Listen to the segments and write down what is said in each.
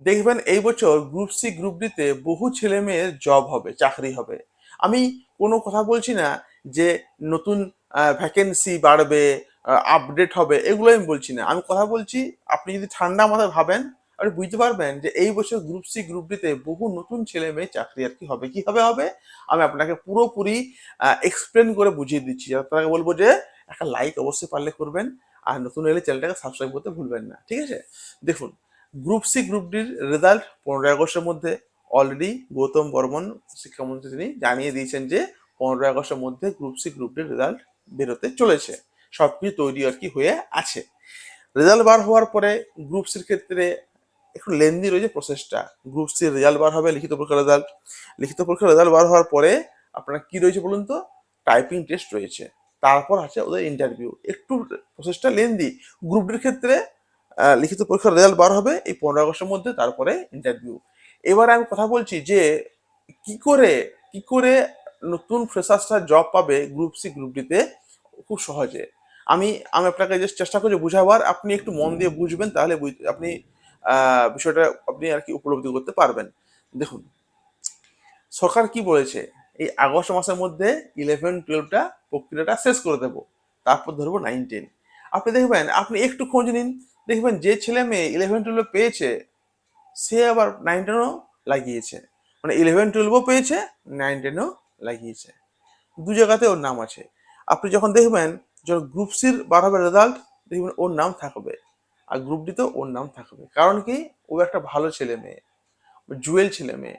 দেখবেন এই বছর গ্রুপ সি গ্রুপ ডিতে বহু ছেলে মেয়ের জব হবে, চাকরি হবে। আমি কোনো কথা বলছি না যে নতুন ভ্যাকেন্সি বাড়বে, আপডেট হবে, এগুলো আমি বলছি না। আমি কথা বলছি, আপনি যদি ঠান্ডা মাথায় ভাবেন, আপনি বুঝতে পারবেন যে এই বছর গ্রুপ সি গ্রুপ ডিতে বহু নতুন ছেলে মেয়ে চাকরি আর কি হবে। কিভাবে হবে আমি আপনাকে পুরোপুরি এক্সপ্লেন করে বুঝিয়ে দিচ্ছি। আপনাকে বলবো যে একটা লাইক অবশ্যই পারলে করবেন, আর নতুন এলে চ্যানেলটাকে সাবস্ক্রাইব করতে ভুলবেন না, ঠিক আছে? দেখুন, গ্রুপ সি গ্রুপ ডির রেজাল্ট 15 আগস্টের মধ্যে অলরেডি গৌতম বর্মন শিক্ষামন্ত্রী তিনি জানিয়ে দিয়েছেন যে 15 আগস্টের মধ্যে গ্রুপ সি গ্রুপ ডির রেজাল্ট বেরোতে চলেছে। সবকিছু তৈরি আর কি হয়ে আছে। রেজাল্ট বার হওয়ার পরে গ্রুপ সির ক্ষেত্রে একটু লেন্দি রয়েছে প্রসেসটা। গ্রুপ সির রেজাল্ট বার হবে, লিখিত পরীক্ষার রেজাল্ট। লিখিত পরীক্ষার রেজাল্ট বার হওয়ার পরে আপনার কি রয়েছে বলুন তো? টাইপিং টেস্ট রয়েছে, তারপর আছে ওদের ইন্টারভিউ। একটু প্রসেসটা লেন্দি। গ্রুপ ডির ক্ষেত্রে লিখিত পরীক্ষার রেজাল্ট বার হবে এই 15 আগস্টের মধ্যে, তারপরে ইন্টারভিউ। এবারে আমি কথা বলছি যে কি করে কি করে নতুন ফ্রেশার্সরা জব পাবে গ্রুপ সি গ্রুপ ডিতে খুব সহজে। আমি আমি আপনাকে জাস্ট চেষ্টা করছি বুঝাবার, আপনি একটু মন দিয়ে বুঝবেন, তাহলে আপনি বিষয়টা আপনি আর কি উপলব্ধি করতে পারবেন। দেখুন, সরকার কি বলেছে, এই আগস্ট মাসের মধ্যে 11-12টা প্রক্রিয়াটা শেষ করে দেবো, তারপর ধরবো 9-10। আপনি দেখবেন, আপনি একটু খোঁজ নিন, দেখবেন যে ছেলে মেয়ে 11-12 পেয়েছে সে আবার 9-10ও লাগিয়েছে। মানে 11-12ও পেয়েছে, 9-10ও লাগিয়েছে। দু জায়গাতে ওর নাম আছে। আপনি যখন দেখবেন, যখন গ্রুপ সির বার হবে রেজাল্ট, দেখবেন ওর নাম থাকবে, আর গ্রুপ ডিতেও ওর নাম থাকবে। কারণ কি, ও একটা ভালো ছেলে মেয়ে, জুয়েল ছেলে মেয়ে।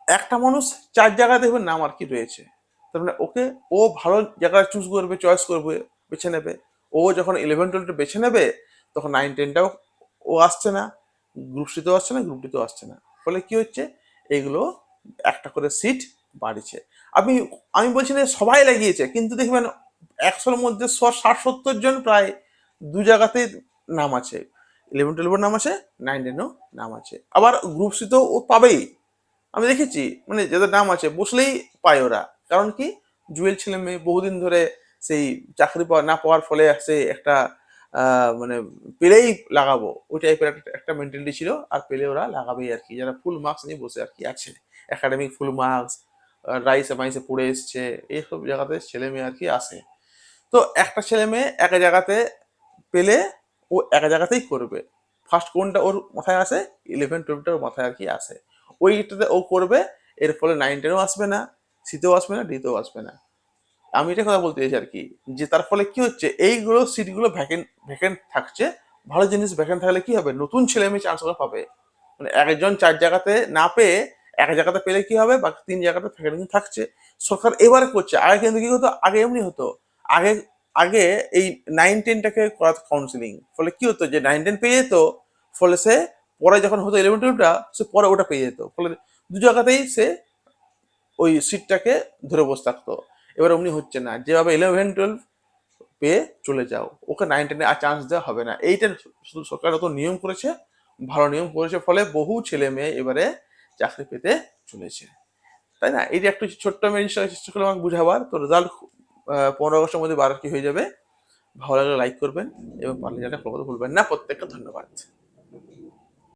একটা মানুষ 4 জায়গায় দেখবেন নাম আর কি রয়েছে, তার মানে ওকে, ও ভালো জায়গায় চুজ করবে, চয়েস করবে, বেছে নেবে। ও যখন 11-12টা বেছে নেবে, তখন 9-10টাও ও আসছে না, গ্রুপ সিতেও আসছে না, গ্রুপ ডিতেও আসছে না। ফলে কি হচ্ছে, এগুলো একটা করে সিট বাড়ছে। আমি আমি বলছি না সবাই লাগিয়েছে, কিন্তু দেখবেন 100-র মধ্যে 60-70 জন প্রায় দু জায়গাতেই নাম আছে। 11-12 নাম আছে, 9-10ও নাম আছে। আবার গ্রুপ সিতেও ও পাবেই। আমি দেখেছি, মানে যাদের নাম আছে বসলেই পায় ওরা। কারণ কি, জুয়েল ছেলে মেয়ে বহুদিন ধরে সেই চাকরি পাওয়া না পাওয়ার ফলে সে একটা মানে পেলেই লাগাবো ওই টাইপের একটা মেন্টালিটি ছিল, আর পেলে ওরা লাগাবেই আর কি, যারা ফুল মার্কস নিয়ে বসে আর কি আছে, একাডেমিক ফুল মার্কস, রাইসে মাইসে পড়ে এসছে, এইসব জায়গাতে ছেলে মেয়ে আর কি আসে। তো একটা ছেলে মেয়ে এক জায়গাতে পেলে ও এক জায়গাতেই করবে। ফার্স্ট কোনটা ওর মাথায় আসে, 11-12টা ওর মাথায় আর কি আসে, ওইটাতে ও করবে। এর ফলে 9-10ও আসবে না, সিতেও আসবে না, ডিতেও আসবে না। আমি এটা কথা বলতে চাইছি আর কি, যে তার ফলে কি হচ্ছে, এইগুলো সিটগুলো ভ্যাকেন্ট ভ্যাকেন্ট থাকছে। ভালো জিনিস ভ্যাকেন্ট থাকলে কি হবে, নতুন ছেলে মেয়ে চান্স পাবে। মানে একজন 4 জায়গাতে না পেয়ে এক জায়গাতে পেলে কি হবে, বাকি 3 জায়গাতে ভ্যাকেন্সি থাকছে। সরকার এবারে করছে, আগে কিন্তু কি হতো, আগে এমনি হতো। আগে আগে এই 9-10টাকে করা কাউন্সিলিং, ফলে কি হতো, যে 9-10 পেয়ে যেত, ফলে সে পরে যখন হতো 11-12টা, সে পরে ওটা পেয়ে যেত। ফলে দু জায়গাতেই সে ওই সিটটাকে ধরে বসে থাকতো। এবার অমনি হচ্ছে না, যেভাবে 11-12 পেয়ে চলে যাও, ওকে 9-10 আর চান্স দেওয়া হবে না। এইটা শুধু সরকার অত নিয়ম করেছে, ভালো নিয়ম করেছে, ফলে বহু ছেলে মেয়ে এবারে চাকরি পেতে চলেছে, তাই না? এই যে একটু ছোট্ট আমি চেষ্টা করলাম আমাকে বুঝাবার। তো রেজাল্ট 15 আগস্টের মধ্যে বার কি হয়ে যাবে। ভালো লাগলে লাইক করবেন, এবং পারলে যেটা ফলো করতে ভুলবেন না। প্রত্যেককে ধন্যবাদ।